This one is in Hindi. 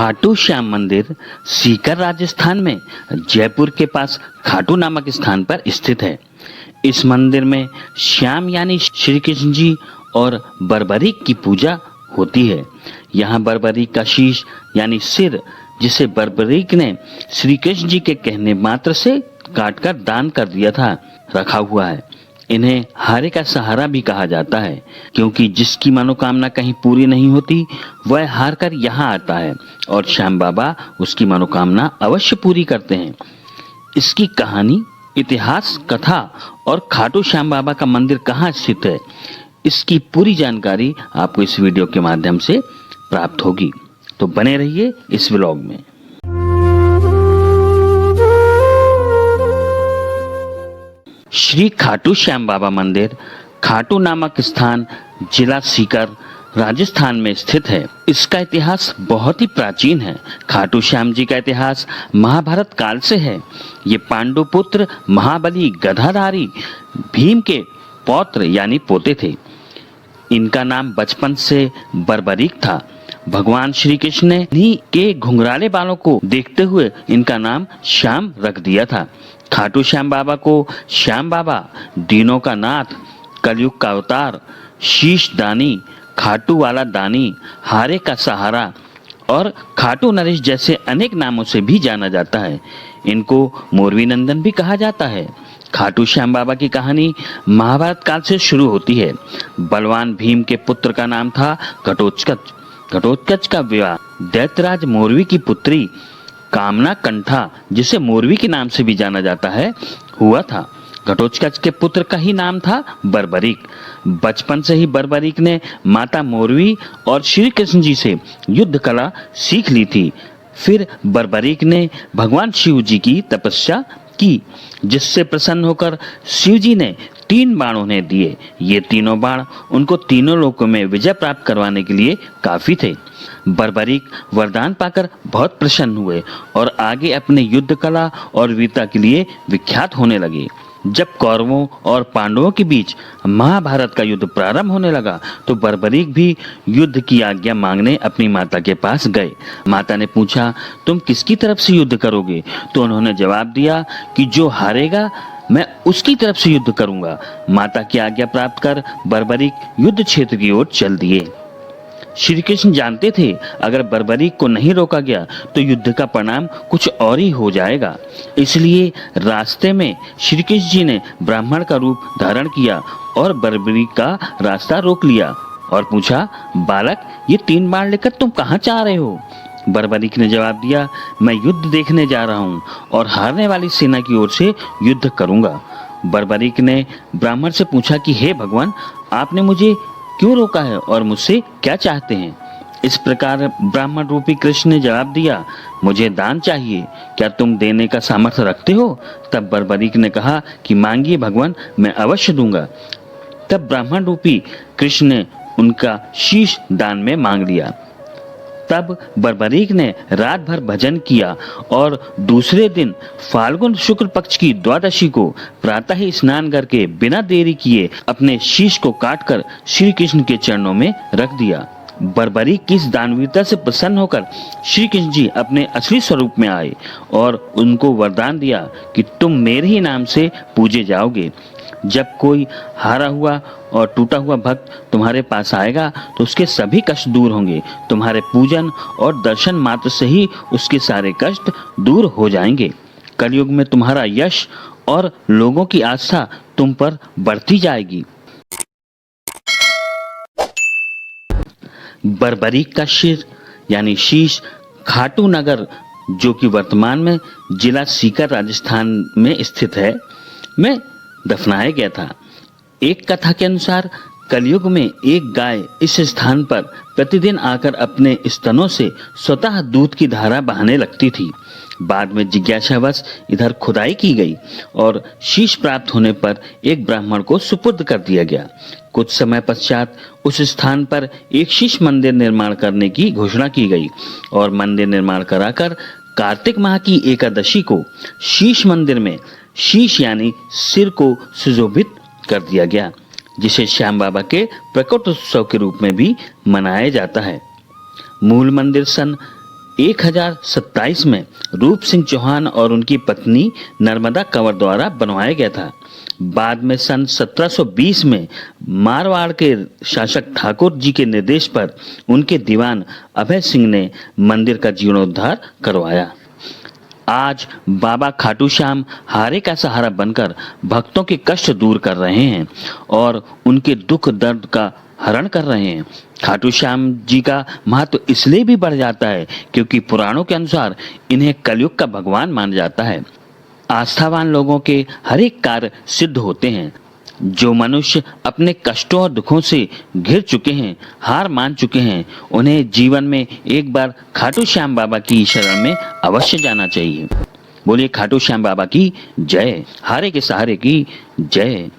खाटू श्याम मंदिर सीकर राजस्थान में जयपुर के पास खाटू नामक स्थान पर स्थित है। इस मंदिर में श्याम यानी श्री कृष्ण जी और बर्बरीक की पूजा होती है। यहाँ बर्बरीक का शीश यानी सिर, जिसे बर्बरीक ने श्री कृष्ण जी के कहने मात्र से काटकर दान कर दिया था, रखा हुआ है। इन्हें हारे का सहारा भी कहा जाता है, क्योंकि जिसकी मनोकामना कहीं पूरी नहीं होती वह हार कर यहाँ आता है और श्याम बाबा उसकी मनोकामना अवश्य पूरी करते हैं। इसकी कहानी, इतिहास, कथा और खाटू श्याम बाबा का मंदिर कहाँ स्थित है, इसकी पूरी जानकारी आपको इस वीडियो के माध्यम से प्राप्त होगी। तो बने रहिए इस व्लॉग में। श्री खाटू श्याम बाबा मंदिर खाटू नामक स्थान जिला सीकर राजस्थान में स्थित है। इसका इतिहास बहुत ही प्राचीन है। खाटू श्याम जी का इतिहास महाभारत काल से है। ये पांडु पुत्र महाबली गधाधारी भीम के पौत्र यानी पोते थे। इनका नाम बचपन से बर्बरीक था। भगवान श्री कृष्ण ने इन्हीं के घुंघराले बालों को देखते हुए इनका नाम श्याम रख दिया था। खाटू श्याम बाबा को श्याम बाबा, दीनों का नाथ, कलयुग का अवतार, शीश दानी, खाटू वाला दानी, हारे का सहारा और खाटू नरेश जैसे अनेक नामों से भी जाना जाता है। इनको मोरवी नंदन भी कहा जाता है। खाटू श्याम बाबा की कहानी महाभारत काल से शुरू होती है। बलवान भीम के पुत्र का नाम था घटोत्कच। घटोत्कच का विवाह दैत्यराज मोरवी की पुत्री कामना कंठा, जिसे मोरवी के नाम से भी जाना जाता है, हुआ था। घटोत्कच के पुत्र का ही नाम था बर्बरीक। बचपन से ही बर्बरीक ने माता मोरवी और श्री कृष्ण जी से युद्ध कला सीख ली थी। फिर बर्बरीक ने भगवान शिव जी की तपस्या की, जिससे प्रसन्न होकर शिव जी ने 3 बाण उन्हें दिए। ये तीनों बाण उनको तीनों लोकों में विजय प्राप्त करवाने के लिए काफी थे। बर्बरीक वरदान पाकर बहुत प्रसन्न हुए और आगे अपने युद्ध कला और वीरता के लिए विख्यात होने लगे। जब कौरवों और पांडवों के बीच महाभारत का युद्ध प्रारंभ होने लगा तो बर्बरीक भी युद्ध की आज्ञा मांगने अपनी माता के पास गए। माता ने पूछा, तुम किसकी तरफ से युद्ध करोगे? तो उन्होंने जवाब दिया कि जो हारेगा मैं उसकी तरफ से युद्ध करूंगा। माता की आज्ञा प्राप्त कर बर्बरीक युद्ध क्षेत्र की ओर चल दिए। श्री कृष्ण जानते थे अगर बर्बरीक को नहीं रोका गया तो युद्ध का परिणाम कुछ और ही हो जाएगा। इसलिए रास्ते में श्री कृष्ण जी ने ब्राह्मण का रूप धारण किया और बर्बरीक का रास्ता रोक लिया और पूछा, बालक, ये 3 बाण लेकर तुम कहाँ जा रहे हो? बर्बरीक ने जवाब दिया, मैं युद्ध देखने जा रहा हूँ और हारने वाली सेना की ओर से युद्ध करूंगा। बर्बरीक ने ब्राह्मण से पूछा कि हे भगवान, आपने मुझे क्यों रोका है और मुझसे क्या चाहते हैं? इस प्रकार ब्राह्मण रूपी कृष्ण ने जवाब दिया, मुझे दान चाहिए, क्या तुम देने का सामर्थ्य रखते हो? तब बर्बरीक ने कहा कि मांगिए भगवान, मैं अवश्य दूंगा। तब ब्राह्मण रूपी कृष्ण ने उनका शीश दान में मांग लिया। तब बर्बरीक ने रात भर भजन किया और दूसरे दिन फाल्गुन शुक्ल पक्ष की द्वादशी को प्रातः ही स्नान करके बिना देरी किए अपने शीश को काटकर श्री कृष्ण के चरणों में रख दिया। बर्बरीक की इस दानवीरता से प्रसन्न होकर श्री कृष्ण जी अपने असली स्वरूप में आए और उनको वरदान दिया कि तुम मेरे ही नाम से पूजे जाओगे। जब कोई हारा हुआ और टूटा हुआ भक्त तुम्हारे पास आएगा तो उसके सभी कष्ट दूर होंगे। तुम्हारे पूजन और दर्शन मात्र से ही उसके सारे कष्ट दूर हो जाएंगे। कलयुग में तुम्हारा यश और लोगों की आस्था तुम पर बढ़ती जाएगी। बर्बरीक का सिर यानी शीश खाटू नगर, जो कि वर्तमान में जिला सीकर राजस्थान में स्थित है, में दफनाया गया था। एक कथा के अनुसार कलयुग में एक गाय इस स्थान पर प्रतिदिन आकर अपने स्तनों से स्वतः दूध की धारा बहाने लगती थी। बाद में जिज्ञासावश इधर खुदाई की गई और शीश प्राप्त होने पर एक ब्राह्मण को सुपुर्द कर दिया गया। कुछ समय पश्चात उस स्थान पर एक शीश मंदिर निर्माण करने की घोषणा की गई और मंदिर निर्माण कराकर कार्तिक माह की एकादशी को शीश मंदिर में शीश यानी सिर को सुशोभित कर दिया गया, जिसे श्याम बाबा के प्रकट उत्सव के रूप में भी मनाया जाता है। मूल मंदिर सन 1027 में रूप सिंह चौहान और उनकी पत्नी नर्मदा कंवर द्वारा बनवाया गया था। बाद में सन 1720 में मारवाड़ के शासक ठाकुर जी के निर्देश पर उनके दीवान अभय सिंह ने मंदिर का जीर्णोद्धार करवाया। आज बाबा खाटू श्याम हारे का सहारा बनकर भक्तों के कष्ट दूर कर रहे हैं और उनके दुख दर्द का हरण कर रहे हैं। खाटू श्याम जी का महत्व इसलिए भी बढ़ जाता है क्योंकि पुराणों के अनुसार इन्हें कलयुग का भगवान माना जाता है। आस्थावान लोगों के हर एक कार्य सिद्ध होते हैं। जो मनुष्य अपने कष्टों और दुखों से घिर चुके हैं, हार मान चुके हैं, उन्हें जीवन में एक बार खाटू श्याम बाबा की शरण में अवश्य जाना चाहिए। बोलिए खाटू श्याम बाबा की जय, हारे के सहारे की जय।